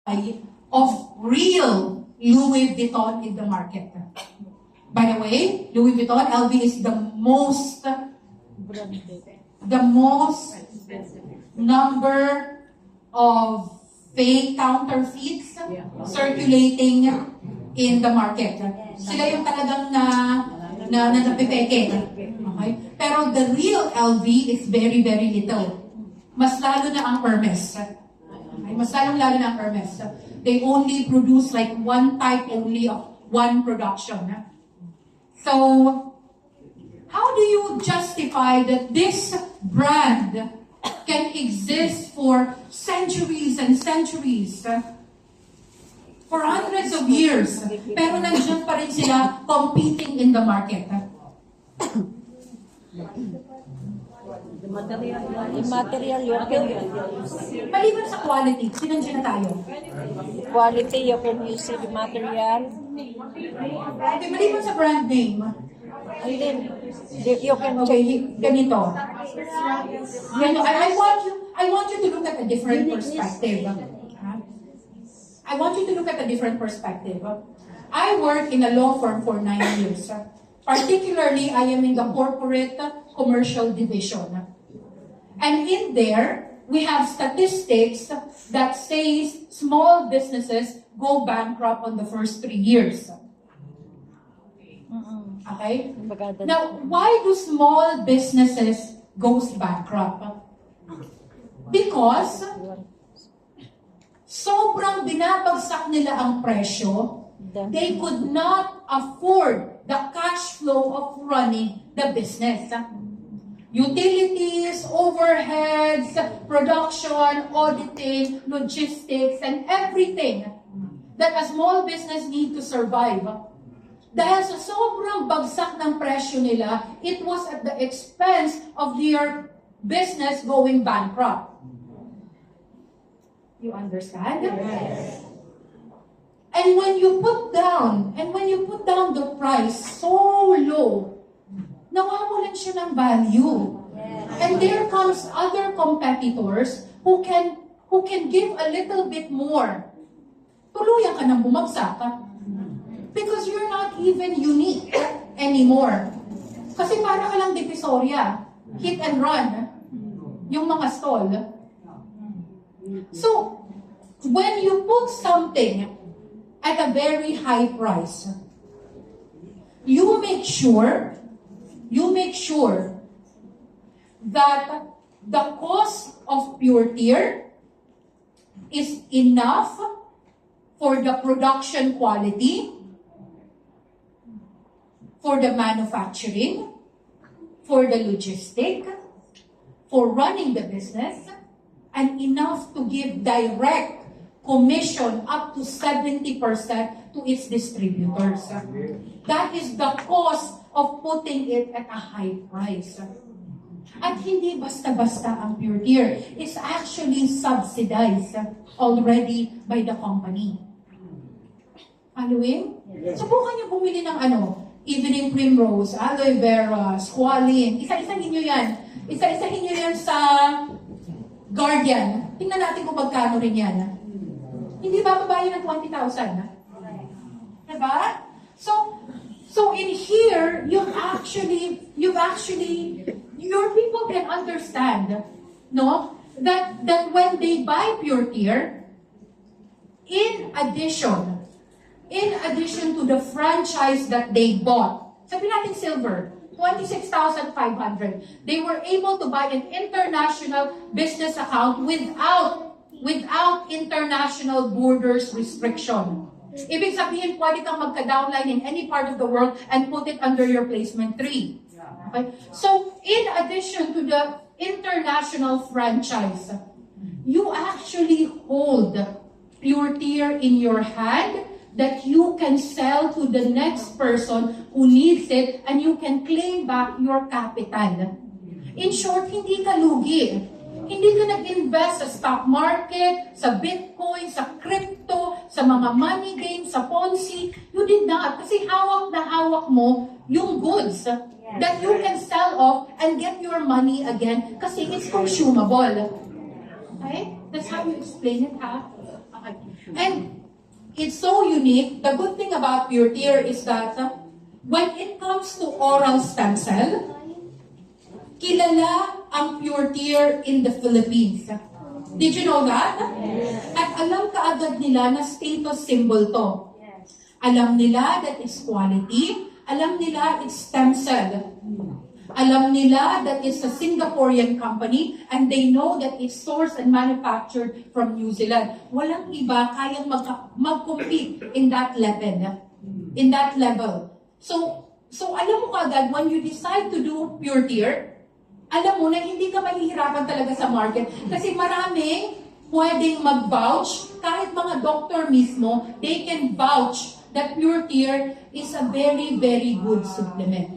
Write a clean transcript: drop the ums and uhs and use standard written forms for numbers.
of real Louis Vuitton in the market. By the way, Louis Vuitton LV is the most number of fake counterfeits circulating in the market. Sila yung talagang na napipeke. Okay? Pero the real LV is very, very little. Mas lalo na ang Hermes. Okay? Mas lalo na ang Hermes. They only produce like one type only of one production. So, how do you justify that this brand can exist for centuries and centuries? For hundreds of years. Pero nandiyan pa rin sila competing in the market. The material you can use. Maliban sa quality, sinandiyan na tayo. Quality you can use the material. Okay, maliban sa brand name. And then you can Okay, ganito. I want you to look at a different perspective. I want you to look at a different perspective. I work in a law firm for 9 years. Particularly, I am in the corporate commercial division. And in there, we have statistics that says small businesses go bankrupt on the first 3 years. Okay? Now, why do small businesses goes bankrupt? Because sobrang binabagsak nila ang presyo, they could not afford the cash flow of running the business. Utilities, overheads, production, auditing, logistics, and everything that a small business need to survive. Dahil sa sobrang bagsak ng presyo nila, it was at the expense of their business going bankrupt. You understand? Yes. And when you put down the price so low, nawawalan siya ng value. Yes. And there comes other competitors who can give a little bit more. Tuluyan ka nang bumagsak. Because you're not even unique anymore. Kasi para ka lang Divisoria. Hit and run. Yung mga stall. So, when you put something at a very high price, you make sure that the cost of pure tier is enough for the production quality, for the manufacturing, for the logistic, for running the business, and enough to give direct commission up to 70% to its distributors. That is the cost of putting it at a high price. At hindi basta-basta ang pure tier. It's actually subsidized already by the company. Following? Subukan niyo bumili ng Evening Primrose, Aloe Vera, Squalene. Isa-isahin niyo yan. Isa-isahin niyo yan sa Guardian. Tingnan natin kung magkano rin yan. Hindi ba babayan ng 20,000? Diba? So in here, you've actually, your people can understand, no? That when they buy pure tier, in addition to the franchise that they bought, sabi natin silver, 26,500. They were able to buy an international business account without international borders restriction. Ibig sabihin, pwede kang magka-downline in any part of the world and put it under your placement 3. Okay? So, in addition to the international franchise, you actually hold pure tier in your hand that you can sell to the next person who needs it and you can claim back your capital. In short, hindi ka lugi. Hindi ka nag-invest sa stock market, sa Bitcoin, sa crypto, sa mga money games, sa Ponzi. You did not. Kasi hawak na hawak mo yung goods that you can sell off and get your money again kasi it's consumable. Okay? That's how you explain it, ha? And it's so unique. The good thing about Pure Tear is that when it comes to oral stem cell, kilala ang Pure Tear in the Philippines. Did you know that? At alam kaagad nila na status symbol to. Alam nila that it's quality. Alam nila it's stem cell. Alam nila that it's a Singaporean company and they know that it's sourced and manufactured from New Zealand. Walang iba kayang mag-compete in that level. In that level. So alam mo kagad, when you decide to do Pure Tear, alam mo na hindi ka mahihirapan talaga sa market kasi maraming pwedeng mag-vouch, kahit mga doctor mismo, they can vouch that Pure Tear is a very, very good supplement.